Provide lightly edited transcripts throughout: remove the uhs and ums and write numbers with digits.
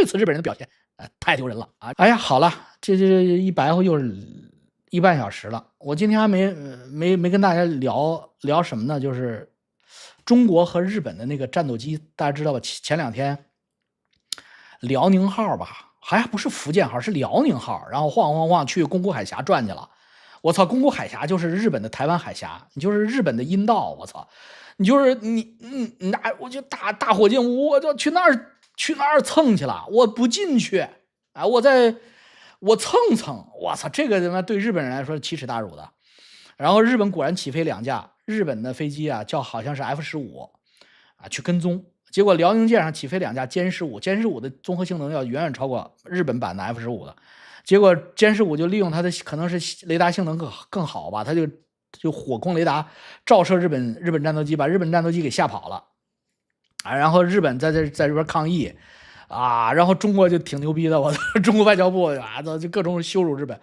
这次日本人的表现太丢人了啊！哎呀，好了，这一白话又是1半小时了。我今天还没跟大家聊什么呢？就是中国和日本的那个战斗机，大家知道吧？前2天辽宁号吧，还不是福建号，是辽宁号，然后晃去宫古海峡转去了。我操，宫古海峡就是日本的台湾海峡，你就是日本的阴道，我操，你就是那我就大火箭屋，我就去那儿蹭去了，我不进去啊，我蹭，我操，这个他妈对日本人来说奇耻大辱的。然后日本果然起飞2架日本的飞机啊，好像是 F-15啊，去跟踪。结果辽宁舰上起飞2架歼15，歼15的综合性能要远远超过日本版的 F-15的。结果歼15就利用它的可能是雷达性能更好吧，它就火控雷达照射日本战斗机，把日本战斗机给吓跑了啊。然后日本在这边抗议啊，然后中国就挺牛逼的，我中国外交部啊，就各种羞辱日本。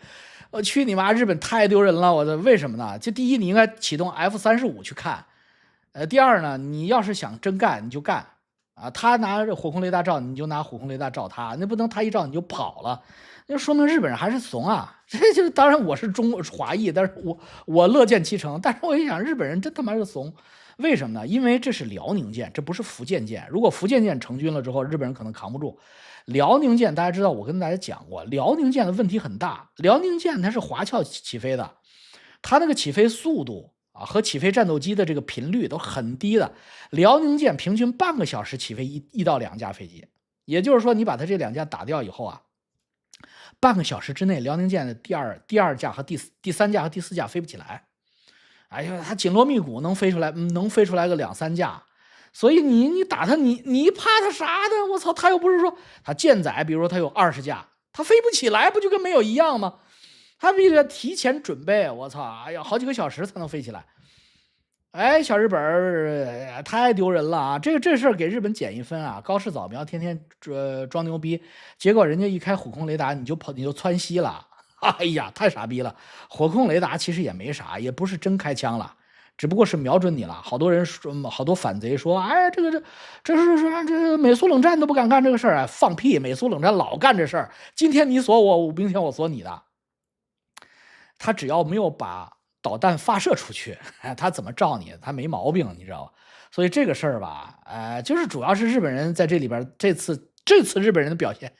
我去你妈！日本太丢人了，为什么呢？就第一，你应该启动 F-35去看，第二呢，你要是想真干你就干啊，他拿火控雷达照你就拿火控雷达照他，那不能他一照你就跑了，那说明日本人还是怂啊。这就当然我是华裔，但是我乐见其成，但是我一想日本人真他妈是怂。为什么呢？因为这是辽宁舰，这不是福建舰。如果福建舰成军了之后，日本人可能扛不住。辽宁舰大家知道，我跟大家讲过，辽宁舰的问题很大。辽宁舰它是滑壳起飞的，它那个起飞速度啊和起飞战斗机的这个频率都很低的。辽宁舰平均半个小时起飞一到2架飞机，也就是说，你把它这2架打掉以后啊，半个小时之内，辽宁舰的第二架和第3架和第4架飞不起来。哎呀，它紧锣密鼓能飞出来个2、3架，所以你打它，你怕它啥呢？我操，它又不是说它舰载，比如说它有20架，它飞不起来，不就跟没有一样吗？它必须要提前准备，我操，哎呀，好几个小时才能飞起来。哎，小日本太丢人了啊！这事儿给日本减1分啊！高市早苗天天装牛逼，结果人家一开火控雷达，你就窜稀了。哎呀，太傻逼了！火控雷达其实也没啥，也不是真开枪了，只不过是瞄准你了。好多人说，好多反贼说，哎，这美苏冷战都不敢干这个事儿啊！放屁，美苏冷战老干这事儿。今天你锁我，明天我锁你的。他只要没有把导弹发射出去，他怎么照你？他没毛病，你知道吧？所以这个事儿吧，就是主要是日本人在这里边，这次日本人的表现，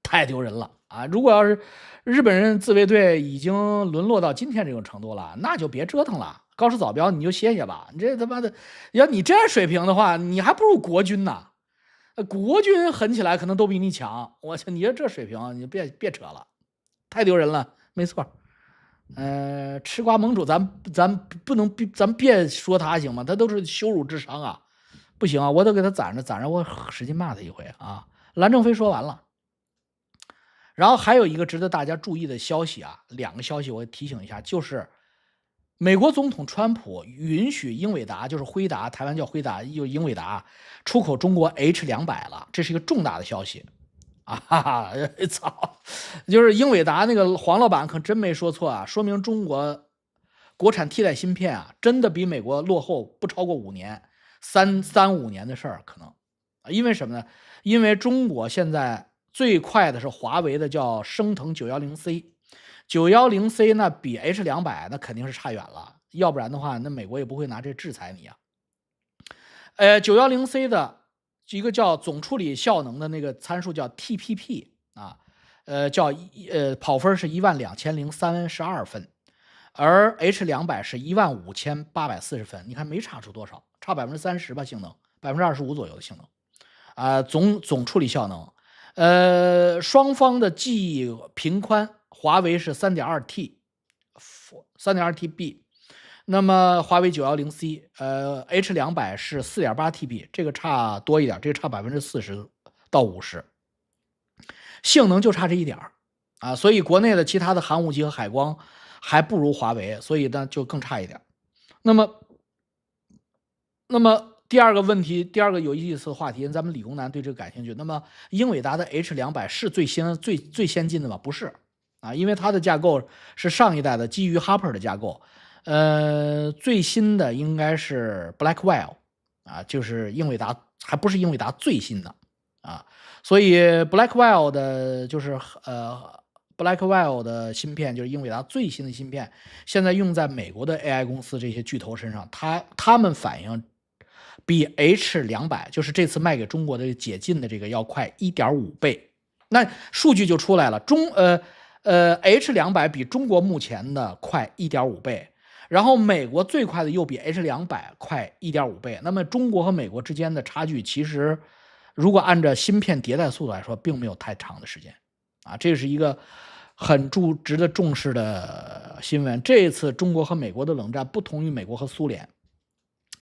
太丢人了啊！如果要是日本人自卫队已经沦落到今天这种程度了，那就别折腾了。高市早苗你就歇歇吧，你这他妈的，要你这水平的话，你还不如国军呢。国军狠起来可能都比你强。我去，你这水平，你别扯了，太丢人了。没错。吃瓜盟主，咱不能，咱别说他行吗？他都是羞辱智商啊，不行啊，我得给他攒着，我使劲骂他一回啊。蓝正飞说完了，然后还有一个值得大家注意的消息啊，2个消息我提醒一下，就是美国总统川普允许英伟达，就是辉达，台湾叫辉达，又英伟达出口中国 H200了，这是一个重大的消息。啊哈哈！操，就是英伟达那个黄老板可真没说错啊，说明中国国产替代芯片啊，真的比美国落后不超过5年，3-5年的事儿可能啊。因为什么呢？因为中国现在最快的是华为的叫升腾 910C，910C 那比 H200那肯定是差远了，要不然的话，那美国也不会拿这制裁你啊。910C 的一个叫总处理效能的那个参数叫 TPP 啊，跑分是12032分，而 H200是15840分，你看没差出多少，差30%吧，性能25%左右的性能啊，总处理效能，双方的记忆频宽，华为是 3.2TB。那么华为 910C，H200 是 4.8TB， 这个差多一点，这个差40%到50%，性能就差这一点啊，所以国内的其他的寒武纪和海光还不如华为，所以呢就更差一点。那么第二个问题，第二个有意思的话题，咱们理工男对这个感兴趣。那么英伟达的 H200 是最先进的吗？不是啊，因为它的架构是上一代的基于 Hopper 的架构。最新的应该是 Blackwell 啊，就是英伟达，还不是英伟达最新的啊，所以 Blackwell 的就是Blackwell 的芯片，就是英伟达最新的芯片，现在用在美国的 AI 公司这些巨头身上，他们反映比 H200，就是这次卖给中国的解禁的这个要快1.5倍。那数据就出来了，H200比中国目前的快1.5倍，然后美国最快的又比 H200快1.5倍。那么中国和美国之间的差距，其实如果按照芯片迭代速度来说，并没有太长的时间啊，这是一个很值得重视的新闻。这一次中国和美国的冷战不同于美国和苏联，